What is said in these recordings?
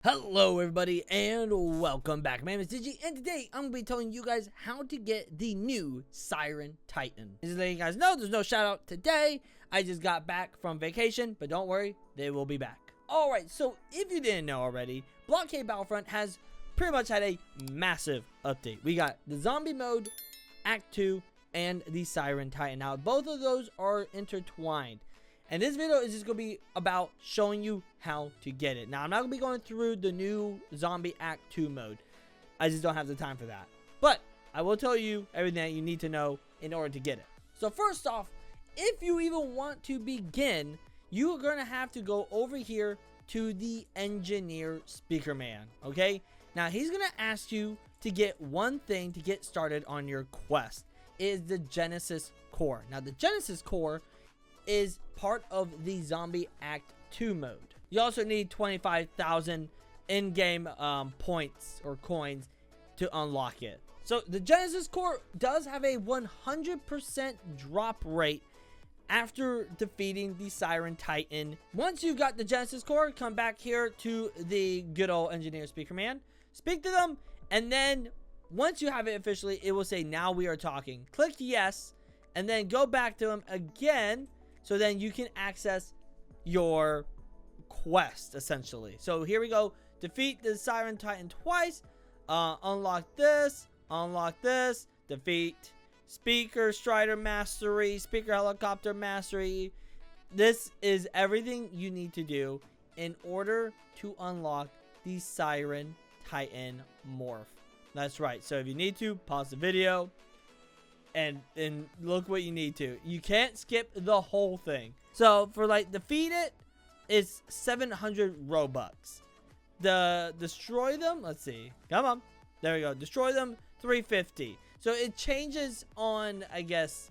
Hello everybody and welcome back. My name is Digi and today I'm going to be telling you guys how to get the new Siren Titan. Just letting you guys know there's no shout out today. I just got back from vacation, but don't worry, they will be back. Alright, so if you didn't know already, Blockade Battlefront has pretty much had a massive update. We got the zombie mode, Act 2, and the Siren Titan. Now both of those are intertwined. And this video is just going to be about showing you how to get it. Now, I'm not going to be going through the new Zombie Act 2 mode. I just don't have the time for that. But I will tell you everything that you need to know in order to get it. So first off, if you even want to begin, you are going to have to go over here to the engineer speaker man. Okay? Now, he's going to ask you to get one thing to get started on your quest. It is the Genesis Core. Now, the Genesis Core is part of the Zombie Act 2 mode. You also need 25,000 in-game points or coins to unlock it. So the Genesis Core does have a 100% drop rate after defeating the Siren Titan. Once you got the Genesis Core, come back here to the good old engineer speaker man, speak to them, and then once you have it officially, it will say now we are talking. Click yes, and then go back to them again. So then you can access your quest, essentially. So here we go. Defeat the Siren Titan twice. Unlock this. Defeat Speaker Strider Mastery. Speaker Helicopter Mastery. This is everything you need to do in order to unlock the Siren Titan Morph. That's right. So if you need to, pause the video. And look what you need to. You can't skip the whole thing. So for like defeat it, it's 700 robux. Destroy them, let's see. Come on. There we go. Destroy them, 350. So it changes on, I guess,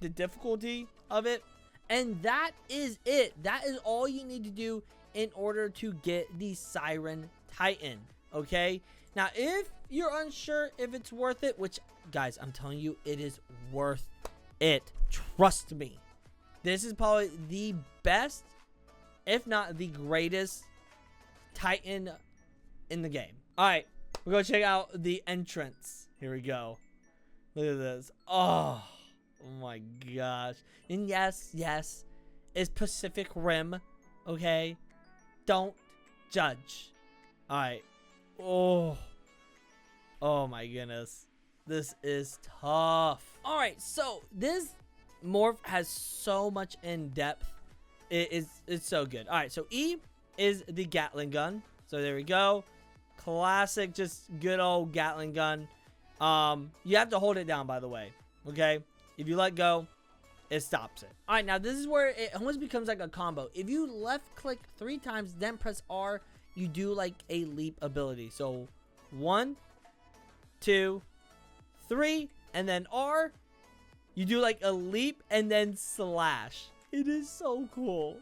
the difficulty of it. And that is it. That is all you need to do in order to get the Siren Titan. Okay? Now, if you're unsure if it's worth it, which, guys, I'm telling you, it is worth it. Trust me. This is probably the best, if not the greatest, Titan in the game. Alright, we're going to check out the entrance. Here we go. Look at this. Oh my gosh. And yes, it's Pacific Rim. Okay? Don't judge. Alright. Oh my goodness. This is tough. Alright, so this morph has so much in depth. It's so good. Alright, so E is the Gatling gun. So there we go. Classic, just good old Gatling gun. You have to hold it down, by the way. Okay? If you let go, it stops it. Alright, now this is where it almost becomes like a combo. If you left click 3 times, then press R, you do like a leap ability. So 1, 2, 3, and then R, you do like a leap and then slash. It is so cool.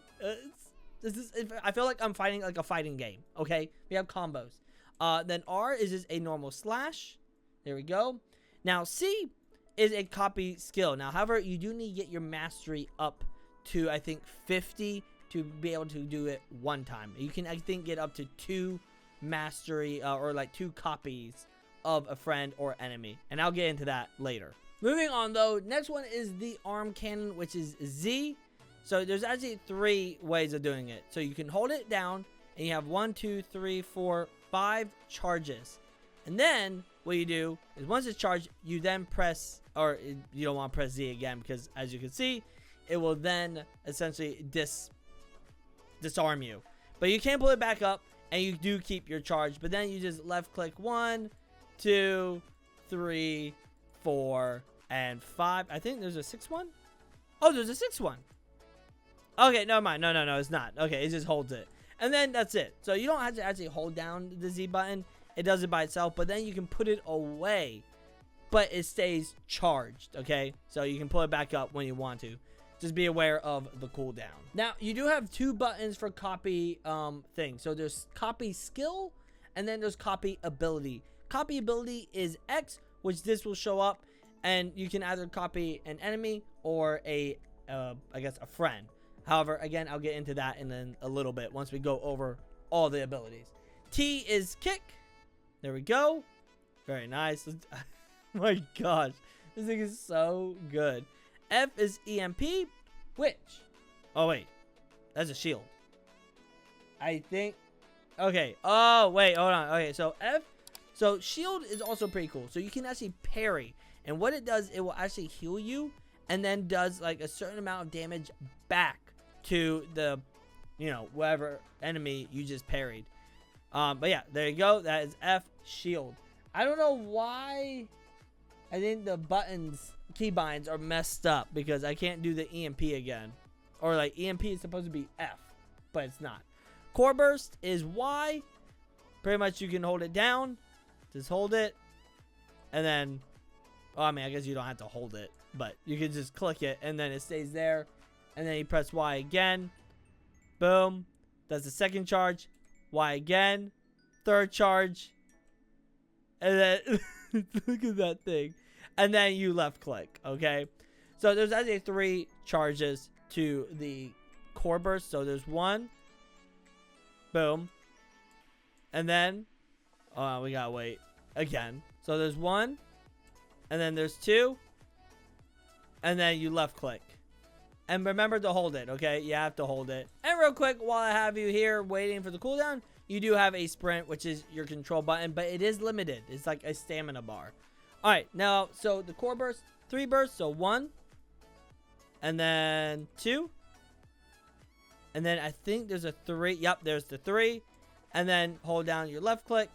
I feel like I'm fighting like a fighting game. Okay, we have combos. Then R is just a normal slash. There we go. Now C is a copy skill. Now, however, you do need to get your mastery up to, I think, 50 to be able to do it one time. You can, I think, get up to 2 mastery or like 2 copies of a friend or enemy, and I'll get into that later. Moving on though, next one is the arm cannon, which is Z. So there's actually 3 ways of doing it. So you can hold it down and you have 1, 2, 3, 4, 5 charges, and then what you do is once it's charged, you then press, or you don't want to press Z again, because as you can see, it will then essentially disarm you. But you can pull it back up and you do keep your charge, but then you just left click 1, 2, 3, 4, and 5. I think there's a 6th one. Oh, there's a 6th one. Okay, never mind. No, it's not. Okay, it just holds it. And then that's it. So you don't have to actually hold down the Z button. It does it by itself, but then you can put it away, but it stays charged, okay? So you can pull it back up when you want to. Just be aware of the cooldown. Now, you do have 2 buttons for copy things. So there's copy skill, and then there's copy ability. Copy ability is X, which this will show up, and you can either copy an enemy or I guess a friend. However, again, I'll get into that in a little bit once we go over all the abilities. T is kick. There we go. Very nice. Oh my gosh. This thing is so good. F is EMP, which... Oh, wait. That's a shield. I think... Okay. Oh, wait. Hold on. Okay, so F... So, shield is also pretty cool. So, you can actually parry. And what it does, it will actually heal you. And then does, like, a certain amount of damage back to the, you know, whatever enemy you just parried. But yeah, there you go. That is F, shield. I don't know why I think the buttons, keybinds are messed up. Because I can't do the EMP again. Or, like, EMP is supposed to be F. But it's not. Core burst is Y. Pretty much you can hold it down. Just hold it. And then... Oh, I mean, I guess you don't have to hold it. But you can just click it. And then it stays there. And then you press Y again. Boom. That's the second charge. Y again. Third charge. And then... look at that thing. And then you left click. Okay? So there's actually 3 charges to the core burst. So there's 1. Boom. And then... Oh, we gotta wait. Again. So there's 1. And then there's 2. And then you left click. And remember to hold it, okay? You have to hold it. And real quick, while I have you here waiting for the cooldown, you do have a sprint, which is your control button, but it is limited. It's like a stamina bar. Alright, now, so the core burst, 3 bursts, so 1. And then 2. And then I think there's a 3. Yep, there's the 3. And then hold down your left click.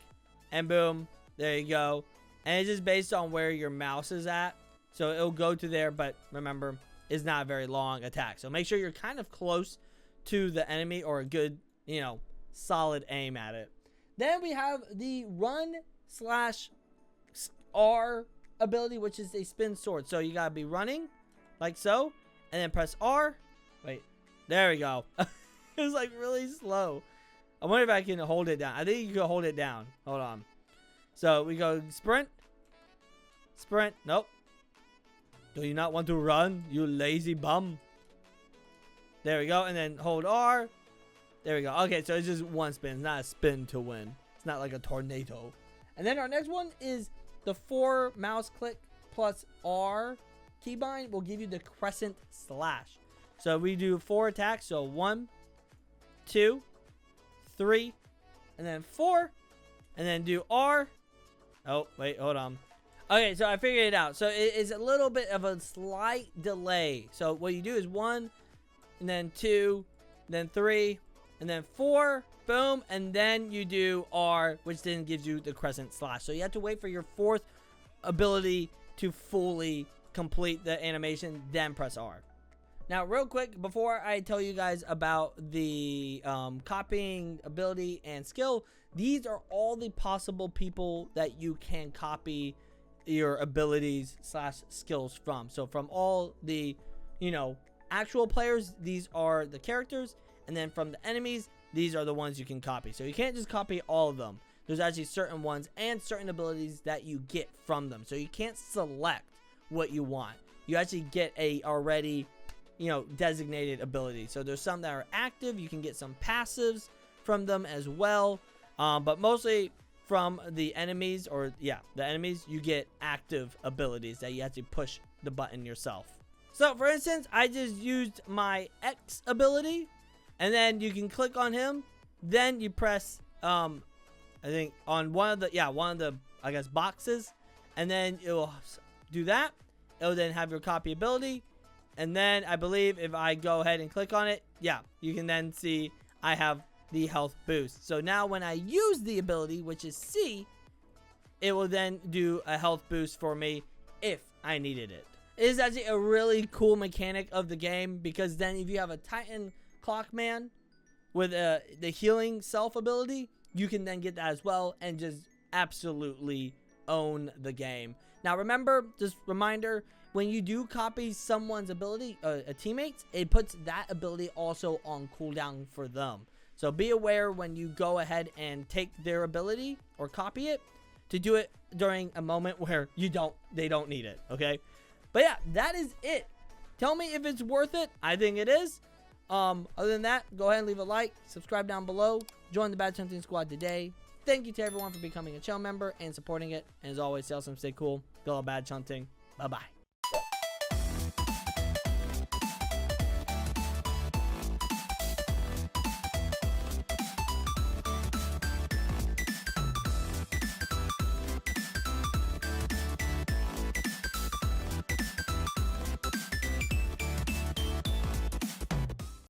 And boom, there you go. And it's just based on where your mouse is at. So it'll go to there, but remember, it's not a very long attack. So make sure you're kind of close to the enemy or a good, you know, solid aim at it. Then we have the run/R ability, which is a spin sword. So you gotta be running, like so, and then press R. Wait, there we go. It was like really slow. I wonder if I can hold it down. I think you can hold it down. Hold on. So we go sprint. Sprint. Nope. Do you not want to run, you lazy bum? There we go. And then hold R. There we go. Okay, so it's just one spin. It's not a spin to win. It's not like a tornado. And then our next one is the 4 mouse click plus R keybind will give you the crescent slash. So we do 4 attacks. So 1, 2, 3, and then 4. And then do R. Oh, wait, hold on. Okay, so I figured it out. So it is a little bit of a slight delay. So what you do is 1, and then 2, then 3, and then 4. Boom. And then you do R, which then gives you the crescent slash. So you have to wait for your 4th ability to fully complete the animation, then press R. Now, real quick, before I tell you guys about the copying ability and skill, these are all the possible people that you can copy your abilities / skills from. So from all the, you know, actual players, these are the characters. And then from the enemies, these are the ones you can copy. So you can't just copy all of them. There's actually certain ones and certain abilities that you get from them. So you can't select what you want. You actually get a already, you know, designated ability. So there's some that are active. You can get some passives from them as well. But mostly from the enemies, or yeah, the enemies, you get active abilities that you have to push the button yourself. So for instance, I just used my X ability, and then you can click on him. Then you press, I think on one of the, I guess, boxes, and then it will do that. It'll then have your copy ability. And then I believe if I go ahead and click on it, yeah, you can then see I have the health boost. So now when I use the ability, which is C, it will then do a health boost for me if I needed it. It is actually a really cool mechanic of the game, because then if you have a Titan Clockman with the healing self ability, you can then get that as well and just absolutely own the game. Now remember, just reminder, when you do copy someone's ability, a teammate's, it puts that ability also on cooldown for them. So be aware when you go ahead and take their ability or copy it, to do it during a moment where they don't need it, okay? But yeah, that is it. Tell me if it's worth it. I think it is. Other than that, go ahead and leave a like, subscribe down below, join the Badge Hunting Squad today, Thank you to everyone for becoming a channel member and supporting it. And as always, stay awesome, stay cool, go all badge hunting. Bye-bye.